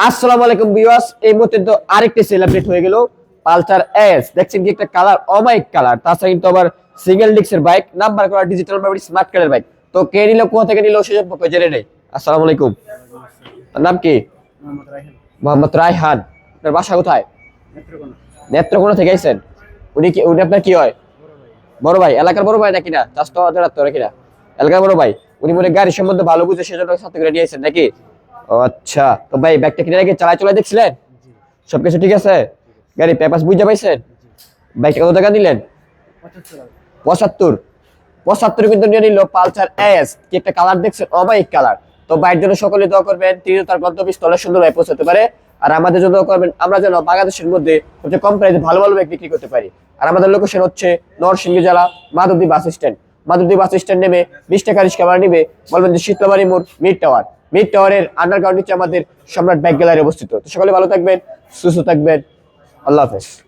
আসসালামু আলাইকুম ভিউয়ার্স, এই মুহূর্তে তো আরেকটা সেলিব্রেট হয়ে গেল পালসার এস। দেখছেন কি একটা কালার, অমাইক কালার। তাছাড়া কিন্তু আবার সিঙ্গেল ডিস্কের বাইক, নাম্বার করা ডিজিটাল মেমরি স্মার্ট কার্ডের বাইক। তো কে নিল, কোথা থেকে নিল সে সম্পর্কে জেনে নেই। আসসালামু আলাইকুম, তার নাম কি? মোহাম্মদ রায়হান। আপনার বাসা কোথায়? নেত্রকোনা থেকে আইছেন? উনি আপনার কি হয়? বড় ভাই? এলাকার বড় ভাই নাকি? না চাষটা নাকি না এলাকার বড় ভাই? উনি মনে গাড়ি সম্বন্ধে ভালো বুঝে সেজন্য সাথে করে নিয়ে আইছেন নাকি? ও আচ্ছা। তো ভাই ব্যাগটা কিনে রেখে চালাই দেখছিলেন? সবকিছু ঠিক আছে? গাড়ি পেপারস বুঝে পাইছেন? বাইকটা কত টাকা দিলেন? 75। 75 কিন্তু নিয়ে নিল পালসার এস। কি একটা কালার দেখছেন, অমাইক কালার। তো বাইরের জন্য সকলে দোয়া করবেন, তিনি তার গন্তব্যস্থলে সুন্দরভাবে পৌঁছাতে পারে। আর আমাদের জন্য দোয়া করবেন, আমরা যেন বাংলাদেশের মধ্যে সবচেয়ে কম প্রাইসে ভালো ভালো বাইক বিক্রি করতে পারি। আর আমাদের লোকেশন হচ্ছে নরসিংদী জেলা, Madhabdi bus stand. Madhabdi bus stand নেমে 20 টাকা রিক্সা ভাড়া নিবে, বলবেন যে শীতলাবাড়ি মোড় মিড টাওয়ার। মিড টাওয়ারের আন্ডারগ্রাউন্ড নিচে আমাদের সম্রাট বাইক গ্যালারি অবস্থিত। তো সকলে ভালো থাকবেন, সুস্থ থাকবেন। আল্লাহ হাফেজ।